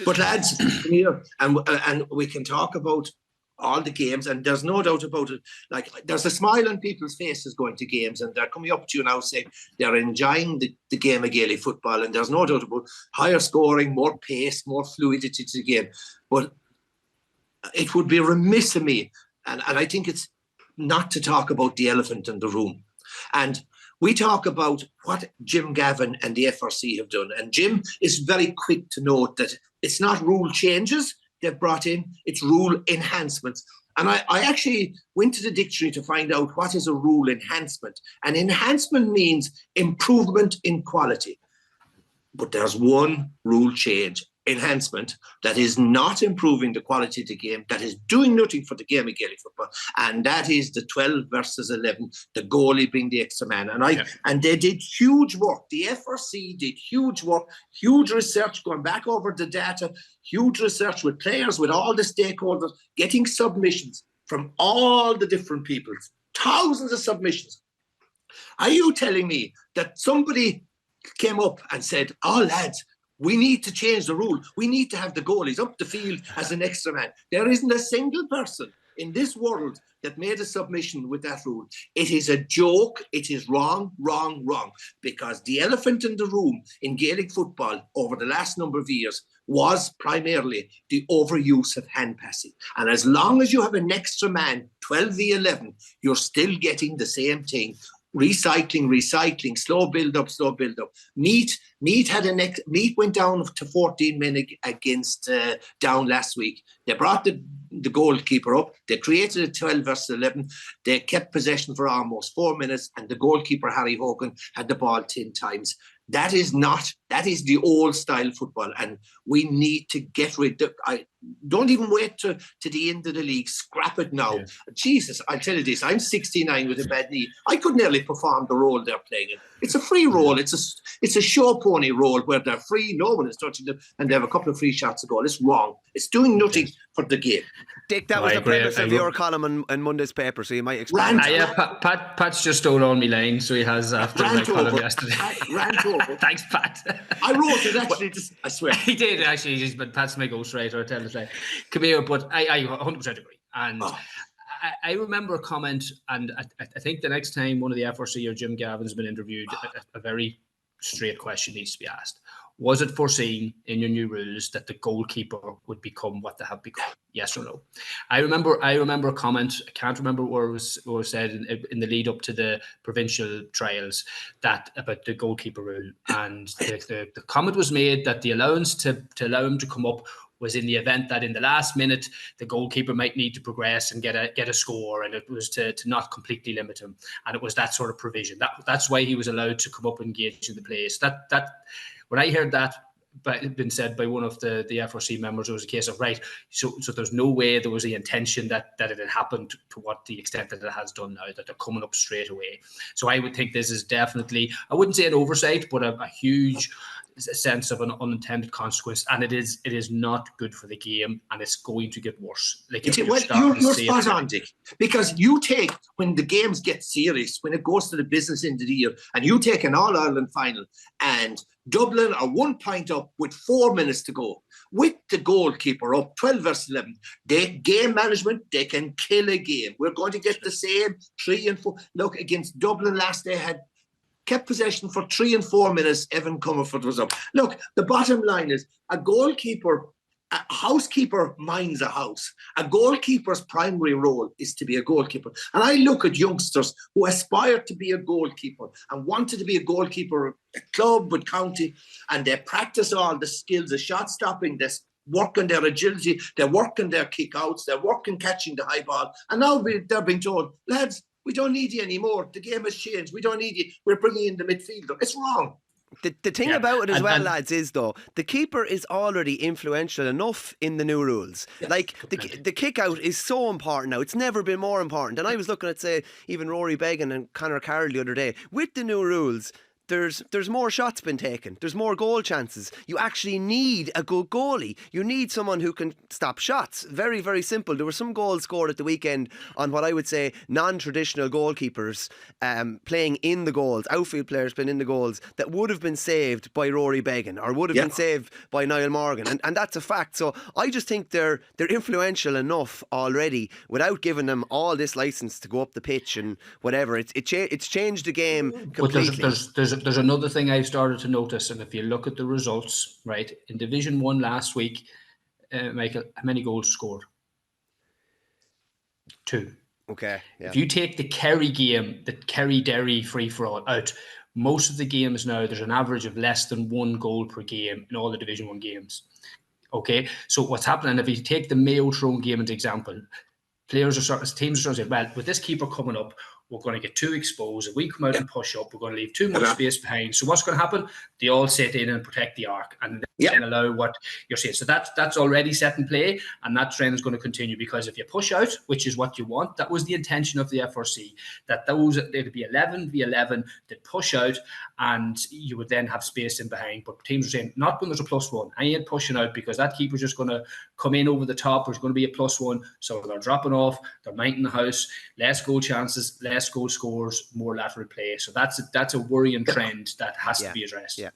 But lads, come here, and we can talk about all the games, and there's no doubt about it. Like, there's a smile on people's faces going to games, and they're coming up to you now saying they're enjoying the game of Gaelic football, and there's no doubt about higher scoring, more pace, more fluidity to the game. But it would be remiss of me, and I think it's not to talk about the elephant in the room. And we talk about what Jim Gavin and the FRC have done, and Jim is very quick to note that it's not rule changes they've brought in, it's rule enhancements. And I actually went to the dictionary to find out what is a rule enhancement. And enhancement means improvement in quality. But there's one rule change, enhancement, that is not improving the quality of the game, that is doing nothing for the game of Gaelic football, and that is the 12 versus 11, the goalie being the extra man. And they did huge work. The FRC did huge work, huge research, going back over the data, huge research with players, with all the stakeholders, getting submissions from all the different people, thousands of submissions. Are you telling me that somebody came up and said, oh, lads, we need to change the rule. We need to have the goalies up the field as an extra man. There isn't a single person in this world that made a submission with that rule. It is a joke. It is wrong, wrong, wrong. Because the elephant in the room in Gaelic football over the last number of years was primarily the overuse of hand passing. And as long as you have an extra man, 12v11, you're still getting the same thing. Recycling, slow build up. Meath went down to 14 men against Down last week. They brought the goalkeeper up. They created a 12 versus 11. They kept possession for almost 4 minutes, and the goalkeeper, Harry Hogan, had the ball 10 times. That is the old style football, and we need to get rid of it. Don't even wait to the end of the league. Scrap it now. Yeah. Jesus, I'll tell you this. I'm 69 with a bad knee. I could nearly perform the role they're playing in. It's a free role. It's a show pony role where they're free. No one is touching them, and they have a couple of free shots to goal. It's wrong. It's doing nothing for the game. Dick, that was the premise of your column in Monday's paper, so you might explain. Pat's just stole on me line, so he has after my column yesterday. Rant over. Thanks, Pat. I wrote it actually. I swear he did actually. But Pat's my ghostwriter. Tell us right. Come here, but I 100% agree. And I remember a comment, and I think the next time one of the FRC or Jim Gavin's been interviewed, a very straight question needs to be asked. Was it foreseen in your new rules that the goalkeeper would become what they have become? Yes or no? I remember a comment. I can't remember where it was said in the lead up to the provincial trials that about the goalkeeper rule, and the comment was made that the allowance to allow him to come up was in the event that in the last minute the goalkeeper might need to progress and get a score, and it was to not completely limit him, and it was that sort of provision. That's why he was allowed to come up and engage in the place. That when I heard that been said by one of the FRC members, it was a case of right. So there's no way there was the intention that it had happened to what the extent that it has done now, that they're coming up straight away. So I would think this is definitely, I wouldn't say an oversight, but a huge sense of an unintended consequence, and it is not good for the game, and it's going to get worse. Like you're spot on, Dick, because you take, when the games get serious, when it goes to the business end of the year, and you take an All-Ireland final, and Dublin are 1 point up with 4 minutes to go, with the goalkeeper up 12 versus 11, game management, they can kill a game. We're going to get the same 3 and 4. Look, against Dublin last, they had kept possession for 3 and 4 minutes. Evan Comerford was up. Look, the bottom line is a housekeeper minds a house. A goalkeeper's primary role is to be a goalkeeper. And I look at youngsters who aspire to be a goalkeeper and wanted to be a goalkeeper at club, with county, and they practice all the skills of shot stopping, they're working their agility, they're working their kick-outs, they're working catching the high ball. And now they're being told, lads, we don't need you anymore. The game has changed. We don't need you. We're bringing in the midfielder. It's wrong. The thing about it as well, lads, is though the keeper is already influential enough in the new rules. Yes, like the kick out is so important now. It's never been more important. And I was looking at, say, even Rory Beggan and Conor Carroll the other day. With the new rules, there's more shots been taken. There's more goal chances. You actually need a good goalie. You need someone who can stop shots. Very, very simple. There were some goals scored at the weekend on what I would say non-traditional goalkeepers playing in the goals, outfield players playing in the goals, that would have been saved by Rory Began or would have been saved by Niall Morgan. And that's a fact. So I just think they're influential enough already without giving them all this license to go up the pitch and whatever. It's changed the game completely. But there's another thing I've started to notice, and if you look at the results, right, in Division 1 last week, Michael, how many goals scored? 2. Okay. Yeah. If you take the Kerry game, the Kerry-Derry free-for-all out, most of the games now, there's an average of less than 1 goal per game in all the Division 1 games. Okay, so what's happening, if you take the Mayo Tyrone game as an example, teams are starting to say, well, with this keeper coming up, we're going to get too exposed. If we come out and push up, we're going to leave too much space behind. So what's going to happen? They all sit in and protect the arc and then allow what you're saying. So that's already set in play, and that trend is going to continue, because if you push out, which is what you want, that was the intention of the FRC, that there'd be 11v11, they'd push out, and you would then have space in behind. But teams are saying, not when there's a +1. I ain't pushing out, because that keeper's just going to come in over the top. There's going to be a +1. So they're dropping off, they're minding the house, less goal chances, less goal scores, more lateral play. So that's a worrying trend that has to be addressed. Yeah.